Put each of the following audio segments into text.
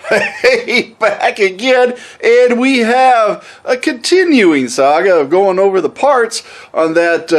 Hey, back again, and we have a continuing saga of going over the parts on that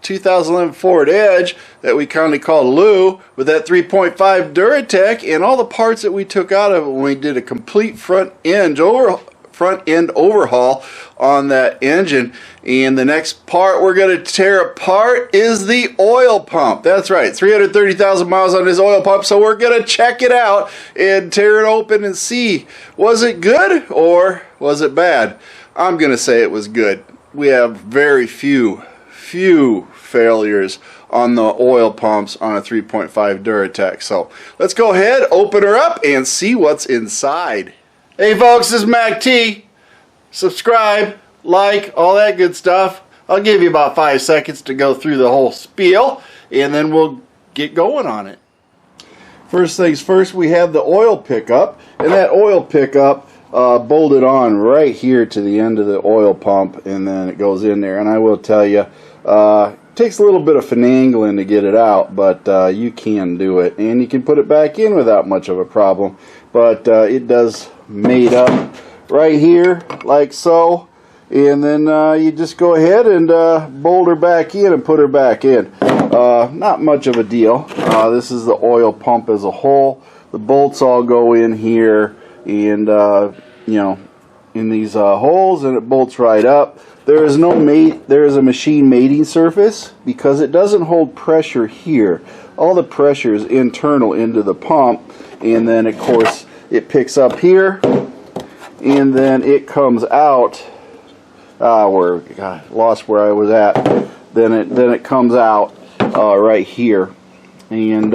2011 Ford Edge that we kindly called Lou with that 3.5 Duratec, and all the parts that we took out of it when we did a complete front end overhaul on that engine. And the next part we're going to tear apart is the oil pump. That's right, 330,000 miles on this oil pump, so we're going to check it out and tear it open and see, was it good or was it bad? I'm going to say it was good. We have very few failures on the oil pumps on a 3.5 Duratec. So let's go ahead, open her up, and see what's inside. Hey folks, this is Mac T. Subscribe, like, all that good stuff. I'll give you about 5 seconds to go through the whole spiel, and then we'll get going on it. First things first, we have the oil pickup, and that oil pickup bolted on right here to the end of the oil pump, and then it goes in there. And I will tell you, it takes a little bit of finagling to get it out, but you can do it, and you can put it back in without much of a problem. But it does made up right here like so, and then you just go ahead and bolt her back in and put her back in. Not much of a deal. This is the oil pump as a whole. The bolts all go in here, and you know, in these holes, and it bolts right up. There is a machine mating surface because it doesn't hold pressure here. All the pressure is internal into the pump, and then of course it picks up here, and then it comes out. Lost where I was at. Then it comes out right here, and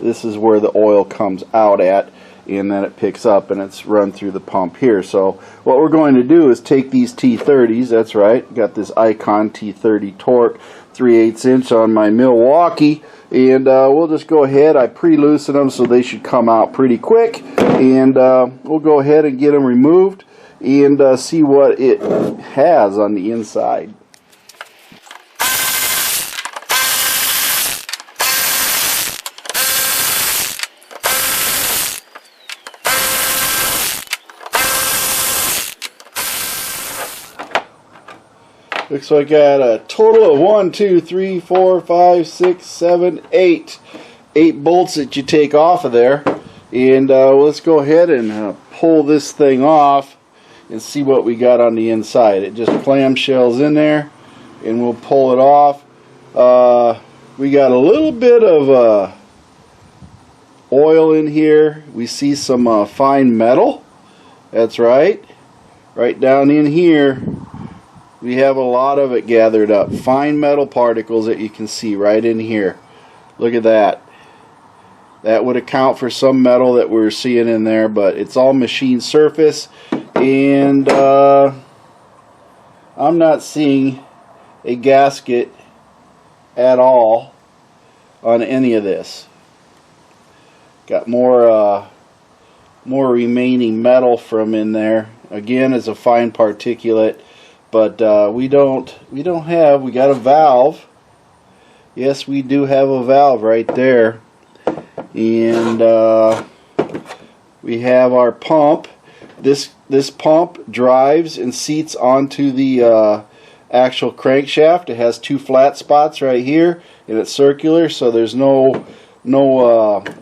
this is where the oil comes out at, and then it picks up and it's run through the pump here. So what we're going to do is take these T30s. That's right, got this Icon T30 torque 3/8 inch on my Milwaukee, and we'll just go ahead. I pre-loosen them so they should come out pretty quick, and we'll go ahead and get them removed and see what it has on the inside. Looks like I got a total of 1, 2, 3, 4, 5, 6, 7, 8 bolts that you take off of there. And let's go ahead and pull this thing off and see what we got on the inside. It just clamshells in there, and we'll pull it off. We got a little bit of oil in here. We see some fine metal. That's right. Right down in here, we have a lot of it gathered up. Fine metal particles that you can see right in here. Look at that. That would account for some metal that we're seeing in there, but it's all machine surface, and I'm not seeing a gasket at all on any of this. Got more remaining metal from in there. Again, it's a fine particulate, but we got a valve. Yes, we do have a valve right there. And we have our pump. This pump drives and seats onto the actual crankshaft. It has 2 flat spots right here, and it's circular, so there's no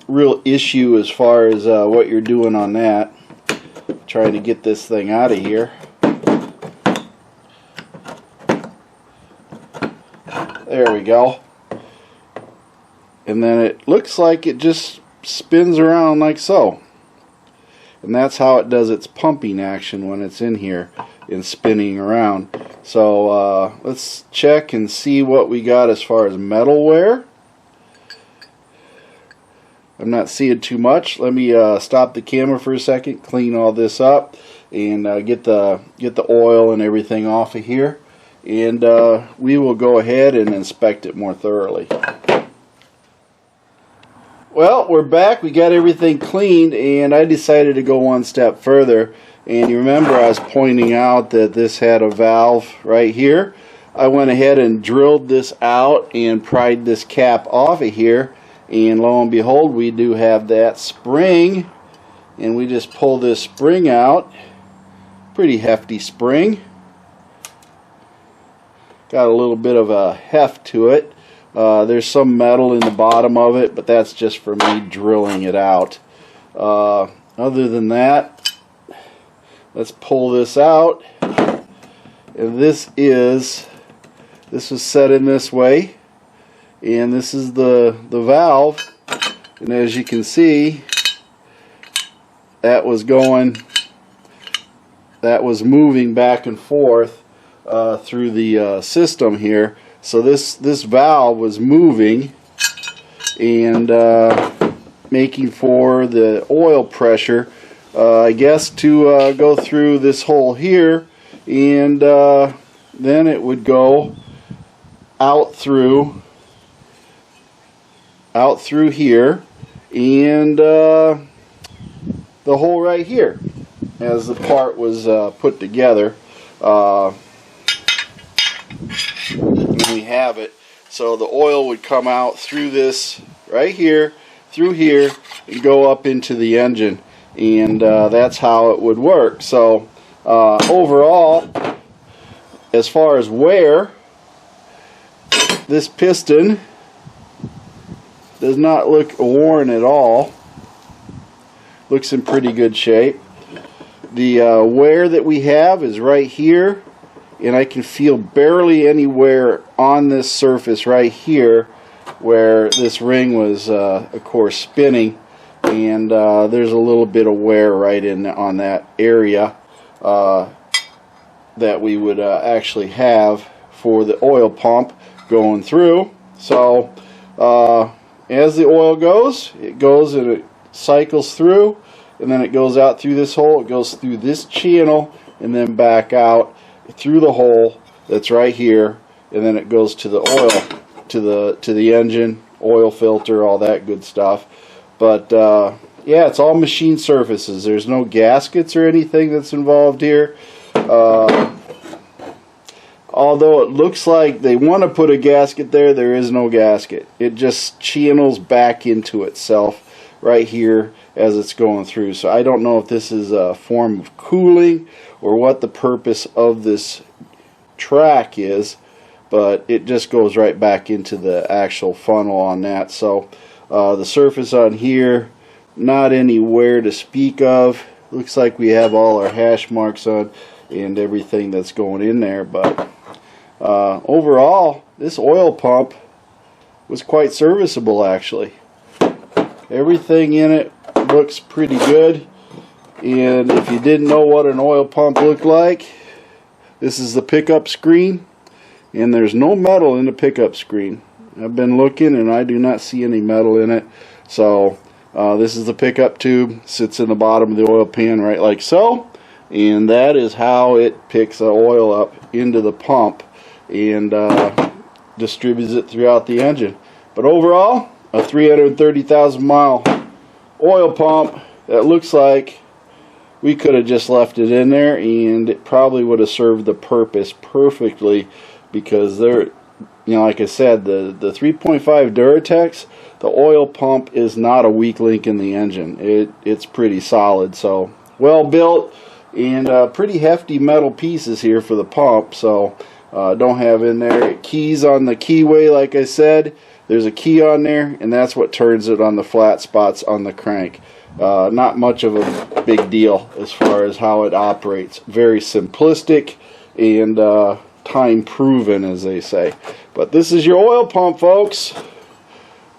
real issue as far as what you're doing on that. Trying to get this thing out of here. There we go. And then it looks like it just spins around like so. And that's how it does its pumping action when it's in here and spinning around. So let's check and see what we got as far as metal wear. I'm not seeing too much. Let me stop the camera for a second, clean all this up, and get the oil and everything off of here. And we will go ahead and inspect it more thoroughly. Well, we're back. We got everything cleaned, and I decided to go one step further. And you remember I was pointing out that this had a valve right here. I went ahead and drilled this out and pried this cap off of here, and lo and behold, we do have that spring and we just pull this spring out. Pretty hefty spring. Got a little bit of a heft to it. There's some metal in the bottom of it, but that's just for me drilling it out. Other than that, let's pull this out. And this was set in this way, and this is the valve. And as you can see, that was moving back and forth through the system here. So this valve was moving and making for the oil pressure, I guess, to go through this hole here, and then it would go out through here, and the hole right here as the part was put together. And we have it. So the oil would come out through this right here, through here, and go up into the engine, and that's how it would work. So overall, as far as wear, this piston does not look worn at all. Looks in pretty good shape. The wear that we have is right here, and I can feel barely any wear on this surface right here where this ring was of course spinning, and there's a little bit of wear right in on that area that we would actually have for the oil pump going through. So as the oil goes, it goes and it cycles through, and then it goes out through this hole. It goes through this channel and then back out through the hole that's right here, and then it goes to the oil, to the engine, oil filter, all that good stuff. But yeah, it's all machine surfaces. There's no gaskets or anything that's involved here. Although it looks like they want to put a gasket there, there is no gasket. It just channels back into itself right here as it's going through. So I don't know if this is a form of cooling or what the purpose of this track is, but it just goes right back into the actual funnel on that. So the surface on here, not anywhere to speak of. Looks like we have all our hash marks on and everything that's going in there, but overall this oil pump was quite serviceable actually. Everything in it looks pretty good, and if you didn't know what an oil pump looked like, this is the pickup screen, and there's no metal in the pickup screen. I've been looking and I do not see any metal in it. So this is the pickup tube, sits in the bottom of the oil pan right like so, and that is how it picks the oil up into the pump and distributes it throughout the engine. But overall, a 330,000 mile oil pump that looks like we could have just left it in there, and it probably would have served the purpose perfectly, because they're, you know, like I said, the 3.5 Duratec, the oil pump is not a weak link in the engine. It's pretty solid. So well built, and pretty hefty metal pieces here for the pump. So don't have in there keys on the keyway. Like I said, there's a key on there, and that's what turns it on the flat spots on the crank. Not much of a big deal as far as how it operates. Very simplistic and time proven, as they say. But this is your oil pump, folks.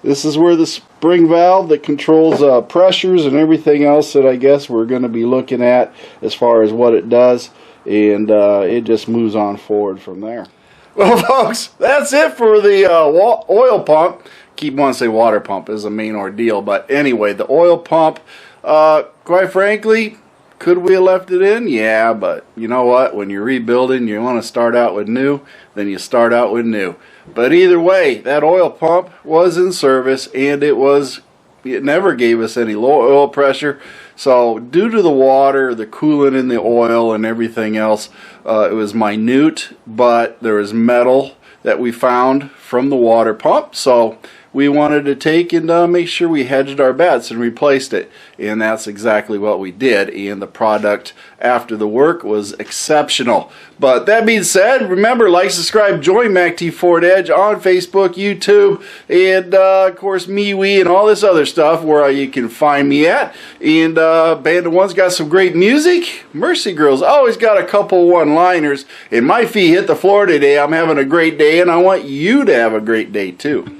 This is where the spring valve that controls pressures and everything else that I guess we're going to be looking at as far as what it does, and it just moves on forward from there. Well, folks, that's it for the oil pump. Keep wanting to say water pump is a main ordeal, but anyway, the oil pump, quite frankly, could we have left it in? Yeah, but you know what? When you're rebuilding, you want to start out with new, then you start out with new. But either way, that oil pump was in service, and it never gave us any low oil pressure. So due to the water, the coolant in the oil, and everything else, it was minute, but there was metal that we found from the water pump. So we wanted to take and make sure we hedged our bets and replaced it. And that's exactly what we did. And the product after the work was exceptional. But that being said, remember, like, subscribe, join MACTFORDEDGE on Facebook, YouTube, and of course MeWe and all this other stuff where you can find me at. And Band of One's got some great music. Mercy Girl's always got a couple one-liners. And my feet hit the floor today. I'm having a great day, and I want you to have a great day too.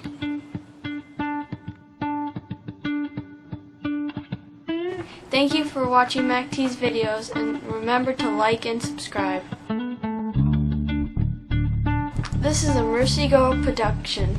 Thank you for watching MacT's videos, and remember to like and subscribe. This is a Mercy Girl production.